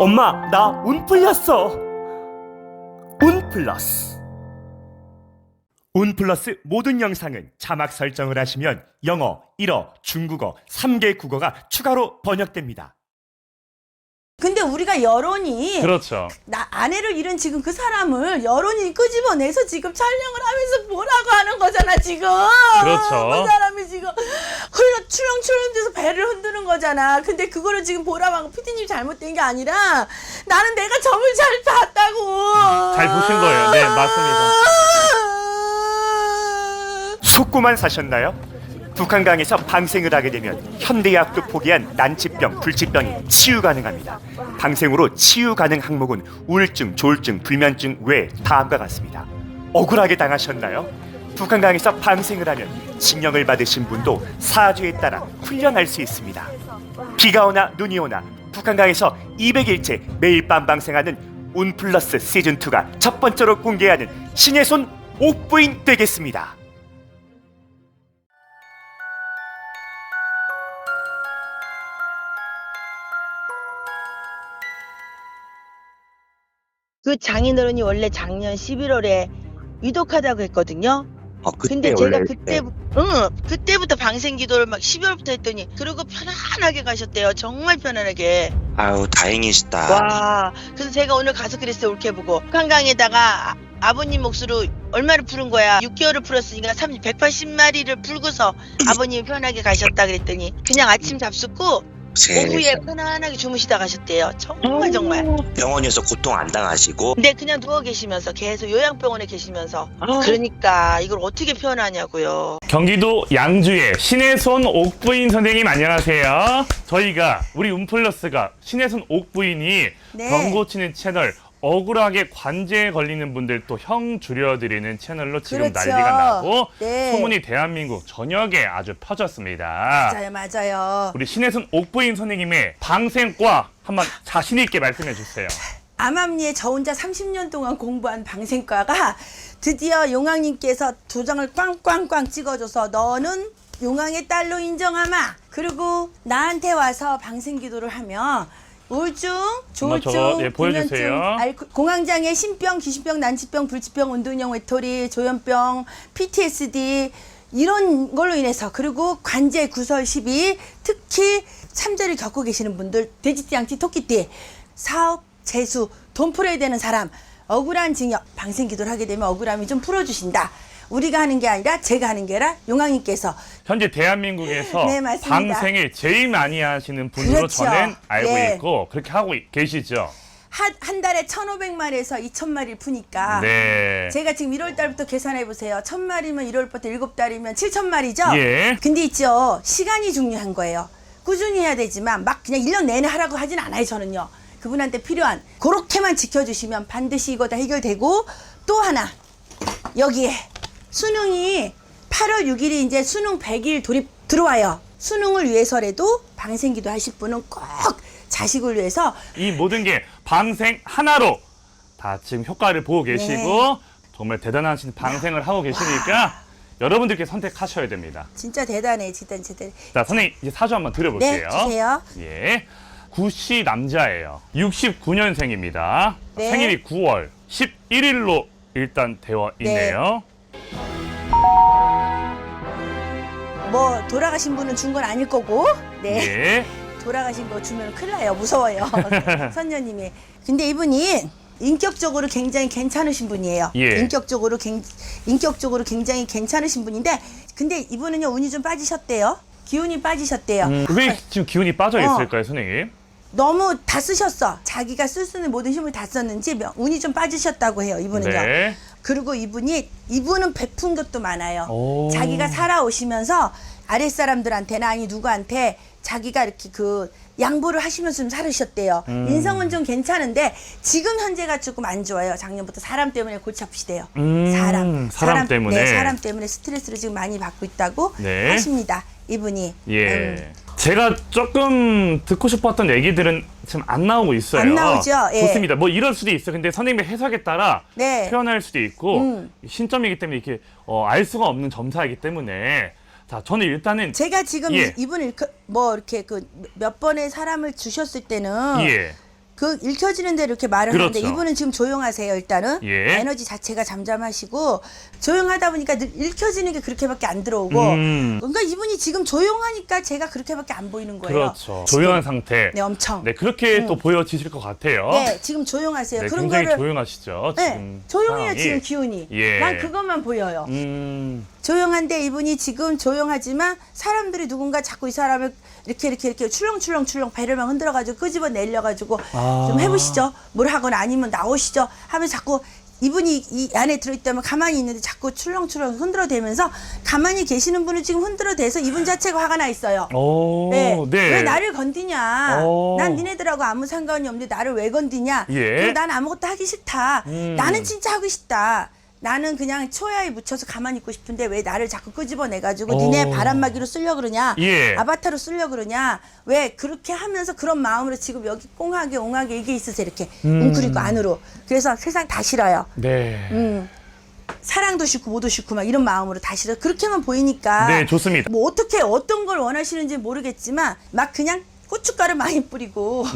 엄마, 나 운 풀렸어. 운 플러스. 운 플러스 모든 영상은 자막 설정을 하시면 영어, 일어, 중국어 3개 국어가 추가로 번역됩니다. 근데 우리가 여론이 그렇죠. 나 아내를 잃은 지금 그 사람을 여론이 끄집어내서 지금 촬영을 하면서 뭐라고 하는 거잖아 지금. 그렇죠. 그 사람이 지금 흘러 출렁출렁돼서 배를 흔드는 거잖아. 근데 그거를 지금 보라고 PD님 잘못된 게 아니라 나는 내가 점을 잘 봤다고. 잘 보신 거예요. 네, 맞습니다. 속고만 사셨나요? 북한강에서 방생을 하게 되면 현대의학도 포기한 난치병, 불치병이 치유 가능합니다. 방생으로 치유 가능 항목은 우울증, 조울증, 불면증 외 다음과 같습니다. 억울하게 당하셨나요? 북한강에서 방생을 하면 징역을 받으신 분도 사주에 따라 훈련할 수 있습니다. 비가 오나 눈이 오나 북한강에서 200일째 매일 밤 방생하는 운 플러스 시즌2가 첫 번째로 공개하는 신의 손 옥부인 되겠습니다. 그 장인어른이 원래 작년 11월에 위독하다고 했거든요. 근데 그때 제가 원래 그때부터 방생 기도를 막 12월부터 했더니 그리고 편안하게 가셨대요. 정말 편안하게. 아유 다행이시다. 와, 그래서 제가 오늘 가서 그랬어요. 올케보고 한강에다가 아버님 몫으로 얼마를 푸른 거야? 6개월을 풀었으니까 180마리를 풀고서 아버님이 편하게 가셨다 그랬더니 그냥 아침 잡숫고 오후에 편안하게 주무시다 가셨대요. 정말 정말. 병원에서 고통 안 당하시고. 근데 그냥 누워 계시면서 계속 요양병원에 계시면서 그러니까 이걸 어떻게 표현하냐고요. 경기도 양주의 신의 손 옥부인 선생님 안녕하세요. 저희가 우리 운플러스가 신의 손 옥부인이 네. 병 고치는 채널, 억울하게 관제에 걸리는 분들 또 형 줄여드리는 채널로 지금 그렇죠. 난리가 나고 네. 소문이 대한민국 전역에 아주 퍼졌습니다. 맞아요. 우리 신의 손 옥부인 선생님의 방생과 한번 자신 있게 말씀해 주세요. 암암리에 저 혼자 30년 동안 공부한 방생과가 드디어 용왕님께서 도장을 꽝꽝꽝 찍어줘서 너는 용왕의 딸로 인정하마. 그리고 나한테 와서 방생기도를 하면 우울증, 조울증, 저거, 예, 보여주세요. 공황장애, 신병, 귀신병, 난치병, 불치병, 운동형 외톨이, 조현병, PTSD 이런 걸로 인해서 그리고 관제 구설 시비 특히 참재를 겪고 계시는 분들 돼지띠, 양띠, 토끼띠 사업, 재수, 돈 풀어야 되는 사람 억울한 징역, 방생기도를 하게 되면 억울함이 좀 풀어주신다. 우리가 하는 게 아니라 제가 하는 게 아니라 용왕님께서 현재 대한민국에서 네, 맞습니다. 방생을 제일 많이 하시는 분으로 그렇죠. 저는 알고 네. 있고 그렇게 하고 계시죠. 한 달에 1,500마리에서 2,000마리를 푸니까 네. 제가 지금 1월 달부터 계산해 보세요. 1,000마리면 1월부터 7달이면 7,000마리죠? 예. 근데 있죠. 시간이 중요한 거예요. 꾸준히 해야 되지만 막 그냥 1년 내내 하라고 하진 않아요, 저는요. 그분한테 필요한 그렇게만 지켜주시면 반드시 이거 다 해결되고 또 하나 여기에 수능이 8월 6일이 이제 수능 100일 돌입 들어와요. 수능을 위해서라도 방생기도 하실 분은 꼭 자식을 위해서 이 모든 게 방생 하나로 다 지금 효과를 보고 계시고 네. 정말 대단하신 방생을 하고 계시니까 여러분들께 선택하셔야 됩니다. 진짜 대단해, 진짜 대단해. 자, 선생님 이제 사주 한번 네, 드려볼게요. 주세요. 예. 구씨 남자예요. 69년생입니다. 네. 생일이 9월 11일로 일단 되어 있네요. 뭐 돌아가신 분은 준 건 아닐 거고, 네. 예. 돌아가신 거 주면 큰일 나요. 무서워요. 선녀님이. 근데 이분이 인격적으로 굉장히 괜찮으신 분이에요. 예. 인격적으로 굉장히 괜찮으신 분인데, 근데 이분은요, 운이 좀 빠지셨대요. 기운이 빠지셨대요. 왜 지금 기운이 빠져 있을까요, 선생님? 너무 다 쓰셨어. 자기가 쓸 수 있는 모든 힘을 다 썼는지 운이 좀 빠지셨다고 해요, 이분은요. 네. 그리고 이분은 베푼 것도 많아요. 오. 자기가 살아오시면서 아랫사람들한테나 아니 누구한테 자기가 이렇게 그 양보를 하시면서 좀 살으셨대요. 인성은 좀 괜찮은데 지금 현재가 조금 안 좋아요. 작년부터 사람 때문에 골치 아프시대요. 사람 때문에. 네, 사람 때문에 스트레스를 지금 많이 받고 있다고 네. 하십니다. 이분이. 예. 제가 조금 듣고 싶었던 얘기들은 지금 안 나오고 있어요. 안 나오죠? 예. 좋습니다. 뭐 이럴 수도 있어요. 근데 선생님의 해석에 따라 네. 표현할 수도 있고 신점이기 때문에 이렇게 알 수가 없는 점사이기 때문에 자, 저는 일단은 제가 지금 예. 이분을 뭐 이렇게 그 몇 번의 사람을 주셨을 때는 예. 그 읽혀지는 대로 이렇게 말을 그렇죠. 하는데 이분은 지금 조용하세요. 일단은 예. 에너지 자체가 잠잠하시고 조용하다 보니까 늘 읽혀지는 게 그렇게밖에 안 들어오고 그러니까 이분이 지금 조용하니까 제가 그렇게밖에 안 보이는 거예요. 그렇죠. 지금. 조용한 상태. 네, 엄청. 네, 그렇게 또 보여지실 것 같아요. 네, 지금 조용하세요. 네, 그런 굉장히 거를 조용하시죠. 네, 지금 조용해요. 상황이. 지금 기운이. 예. 난 그것만 보여요. 조용한데 이분이 지금 조용하지만 사람들이 누군가 자꾸 이 사람을 이렇게 출렁출렁 배를 막 흔들어가지고 끄집어 내려가지고 좀 해보시죠. 뭘 하거나 아니면 나오시죠. 하면 자꾸 이분이 이 안에 들어있다면 가만히 있는데 자꾸 출렁출렁 흔들어대면서 가만히 계시는 분을 지금 흔들어대서 이분 자체가 화가 나 있어요. 오, 네. 네. 왜 나를 건드냐? 오. 난 니네들하고 아무 상관이 없는데 나를 왜 건드냐? 예. 그리고 난 아무것도 하기 싫다. 나는 진짜 하고 싶다. 나는 그냥 초야에 묻혀서 가만히 있고 싶은데 왜 나를 자꾸 끄집어내가지고 니네 바람막이로 쓰려고 그러냐? 예. 아바타로 쓰려고 그러냐? 왜 그렇게 하면서 그런 마음으로 지금 여기 꽁하게 옹하게 이게 있으세요. 이렇게 웅크리고 안으로. 그래서 세상 다 싫어요. 네. 사랑도 싫고 뭐도 싫고 막 이런 마음으로 다 싫어. 그렇게만 보이니까. 네, 좋습니다. 뭐 어떻게 어떤 걸 원하시는지 모르겠지만 막 그냥 고춧가루 많이 뿌리고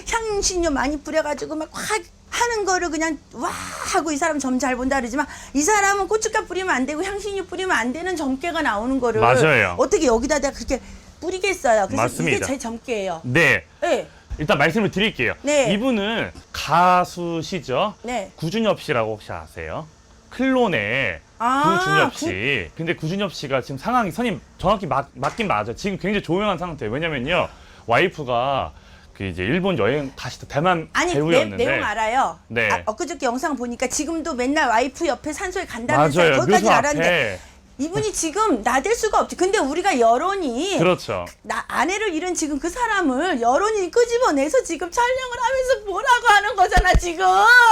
향신료 많이 뿌려가지고 막 확 하는 거를 그냥 와 하고 이 사람 점 잘 본다 그러지만 이 사람은 고춧가루 뿌리면 안 되고 향신료 뿌리면 안 되는 점괘가 나오는 거를 맞아요. 어떻게 여기다 내가 그렇게 뿌리겠어요. 그래서 맞습니다. 이게 제 점괘예요. 네. 네. 일단 말씀을 드릴게요. 네. 이분은 가수시죠? 네. 구준엽 씨라고 혹시 아세요? 클론의 아, 구준엽 씨. 근데 구준엽 씨가 지금 상황이 선임 정확히 맞긴 맞아요. 지금 굉장히 조용한 상태예요. 왜냐면요. 와이프가 그 이제 일본 여행 가시던 대만 아니 배우였는데 내용 알아요. 네. 엊그저께 영상 보니까 지금도 맨날 와이프 옆에 산소에 간다면서요. 맞아요. 거기까지 묘소 알았는데 앞에 이분이 지금 나댈 수가 없지. 근데 우리가 여론이 그렇죠. 나 아내를 잃은 지금 그 사람을 여론이 끄집어내서 지금 촬영을 하면서 뭐라고 하는 거잖아 지금.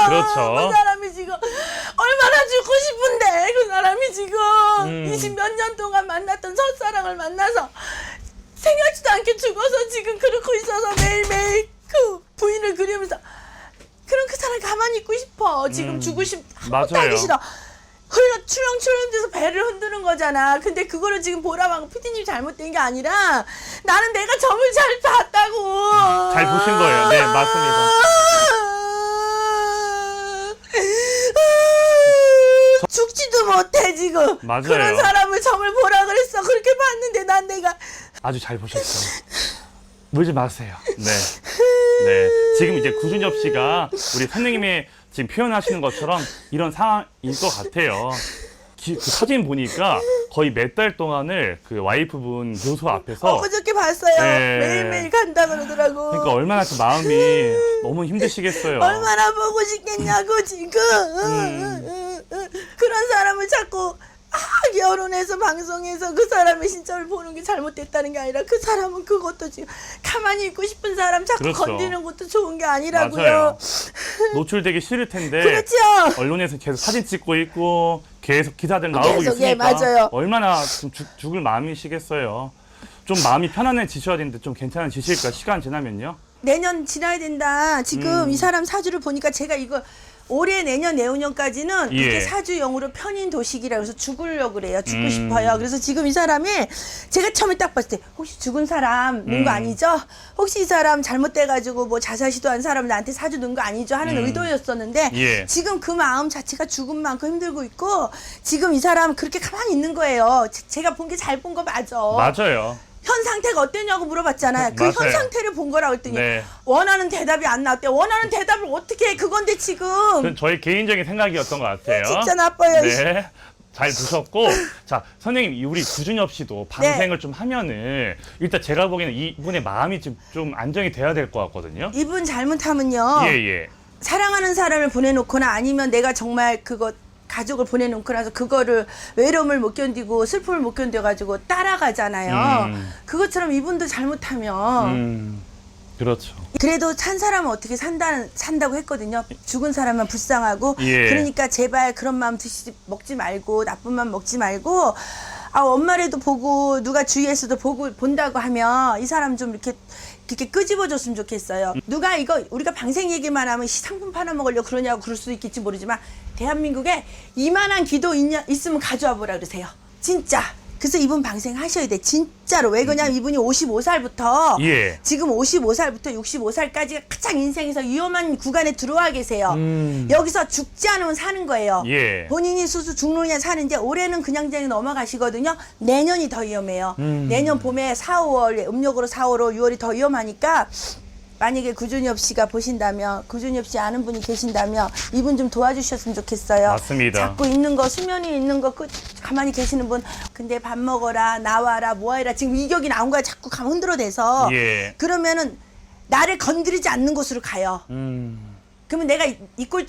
그렇죠. 그 사람이 지금 얼마나 죽고 싶은데 그 사람이 지금 20몇 년 동안 만났던 첫사랑을 만나서 생각지도 않게 죽어서 지금 그러고 있어서 매일매일 그 부인을 그리면서 그럼 그 사람 가만히 있고 싶어. 지금 죽고 싶 아무것도 맞아요. 하기 싫어. 출렁출렁 돼서 배를 흔드는 거잖아. 근데 그거를 지금 보라고 피디님 잘못된 게 아니라 나는 내가 점을 잘 봤다고. 잘 보신 거예요. 네, 맞습니다. 죽지도 못해 지금. 맞아요. 그런 사람을 점을 보라 그랬어. 그렇게 봤는데 난 내가 아주 잘 보셨어요. 울지 마세요. 네. 네. 지금 이제 구준엽 씨가 우리 선생님의 지금 표현하시는 것처럼 이런 상황일 것 같아요. 그 사진 보니까 거의 몇 달 동안을 그 와이프분 묘소 앞에서 엊그저께 봤어요. 네. 매일매일 간다 그러더라고. 그러니까 얼마나 그 마음이 너무 힘드시겠어요. 얼마나 보고 싶겠냐고 지금. 그런 사람을 자꾸 여론에서 방송에서 그 사람의 신점을 보는 게 잘못됐다는 게 아니라 그 사람은 그것도 지금 가만히 있고 싶은 사람 자꾸 그렇죠. 건드리는 것도 좋은 게 아니라고요. 맞아요. 노출되기 싫을 텐데 그렇죠. 언론에서 계속 사진 찍고 있고 계속 기사들 나오고 계속, 있으니까 예, 맞아요. 얼마나 좀 죽을 마음이시겠어요. 좀 마음이 편안해지셔야 되는데 좀 괜찮아지실까 시간 지나면요. 내년 지나야 된다. 지금 이 사람 사주를 보니까 제가 이거 올해 내년 내후년까지는 예. 이렇게 사주영으로 편인 도식이라 그래서 죽으려고 그래요. 죽고 싶어요. 그래서 지금 이 사람이 제가 처음에 딱 봤을 때 혹시 죽은 사람 넣은 거 아니죠? 혹시 이 사람 잘못돼가지고 뭐 자살 시도한 사람 나한테 사주 넣은 거 아니죠? 하는 의도였었는데 예. 지금 그 마음 자체가 죽은 만큼 힘들고 있고 지금 이 사람 그렇게 가만히 있는 거예요. 제가 본 게 잘 본 거 맞아. 맞아요. 현 상태가 어땠냐고 물어봤잖아요. 그 맞아요. 현 상태를 본 거라고 했더니 네. 원하는 대답이 안 나왔대. 원하는 대답을 어떻게 해? 그건데 지금 그건 저희 개인적인 생각이었던 것 같아요. 진짜 나빠요. 네. 잘 보셨고 자 선생님 우리 구준엽 씨도 방생을 좀 하면은 일단 제가 보기에는 이분의 마음이 좀 안정이 돼야 될 것 같거든요. 이분 잘못하면요. 예예. 사랑하는 사람을 보내놓거나 아니면 내가 정말 그거 가족을 보내놓고 나서 그거를 외로움을 못 견디고 슬픔을 못 견뎌가지고 따라가잖아요. 그것처럼 이분도 잘못하면 그렇죠. 그래도 산 사람은 어떻게 산다고 했거든요. 죽은 사람만 불쌍하고 예. 그러니까 제발 그런 마음 먹지 말고 나쁜 마음 먹지 말고 엄마라도 보고 누가 주위에서도 본다고 하면 이 사람 좀 이렇게 끄집어줬으면 좋겠어요. 누가 이거 우리가 방생 얘기만 하면 상품 팔아먹으려고 그러냐고 그럴 수도 있겠지 모르지만 대한민국에 이만한 기도 있으면 가져와 보라 그러세요. 진짜 그래서 이분 방생하셔야 돼. 진짜로. 왜 그러냐면 이분이 55살부터 예. 지금 55살부터 65살까지가 가장 인생에서 위험한 구간에 들어와 계세요. 여기서 죽지 않으면 사는 거예요. 예. 본인이 수수 죽느냐 사는데 올해는 그냥 넘어가시거든요. 내년이 더 위험해요. 내년 봄에 4, 5월 음력으로 4, 5월, 6월이 더 위험하니까 만약에 구준엽 씨가 보신다면 구준엽 씨 아는 분이 계신다면 이분 좀 도와주셨으면 좋겠어요. 맞습니다. 자꾸 있는 거 수면이 있는 거 가만히 계시는 분 근데 밥 먹어라 나와라 뭐해라 지금 위격이 나온 거야 자꾸 감 흔들어대서 예. 그러면은 나를 건드리지 않는 곳으로 가요. 그러면 내가 이 꼴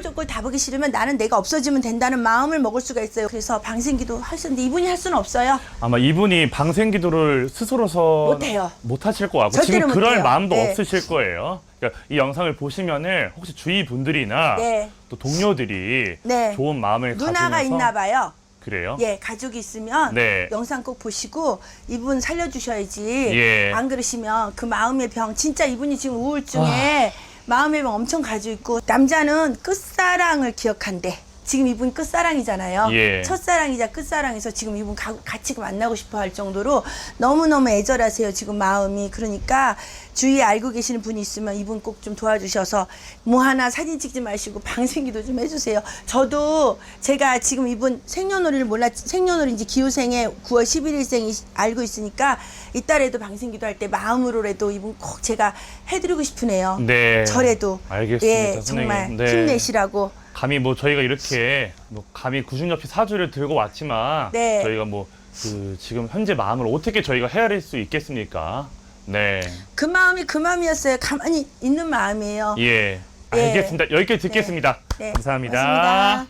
저 꼴 다 보기 싫으면 나는 내가 없어지면 된다는 마음을 먹을 수가 있어요. 그래서 방생기도 하셨는데 이분이 할 수는 없어요. 아마 이분이 방생기도를 스스로서 못해요. 못 하실 것 같고 절대로 지금 그럴 못해요. 마음도 네. 없으실 거예요. 그러니까 이 영상을 보시면은 혹시 주위 분들이나 네. 또 동료들이 네. 좋은 마음을 누나가 가지면서 있나 봐요. 그래요? 예, 가족이 있으면 네. 영상 꼭 보시고 이분 살려주셔야지. 예. 안 그러시면 그 마음의 병 진짜 이분이 지금 우울증에 마음의 병 엄청 가지고 있고 남자는 끝사랑을 기억한대. 지금 이분 끝사랑이잖아요. 예. 첫사랑이자 끝사랑에서 지금 이분 같이 만나고 싶어 할 정도로 너무너무 애절하세요. 지금 마음이. 그러니까 주위에 알고 계시는 분이 있으면 이분 꼭 좀 도와주셔서 뭐 하나 사진 찍지 마시고 방생기도 좀 해주세요. 저도 제가 지금 이분 생년월일을 생년월일인지 기후생에 9월 11일생이 알고 있으니까 이달에도 방생기도 할 때 마음으로라도 이분 꼭 제가 해드리고 싶으네요. 네. 절에도. 알겠습니다, 예, 선생님. 정말 네. 힘내시라고. 감히 뭐 저희가 이렇게 뭐 감히 구준엽 씨 사주를 들고 왔지만 네. 저희가 뭐 그 지금 현재 마음을 어떻게 저희가 헤아릴 수 있겠습니까? 네. 그 마음이 그 마음이었어요. 가만히 있는 마음이에요. 예. 알겠습니다. 여기까지 듣겠습니다. 네. 감사합니다. 고맙습니다.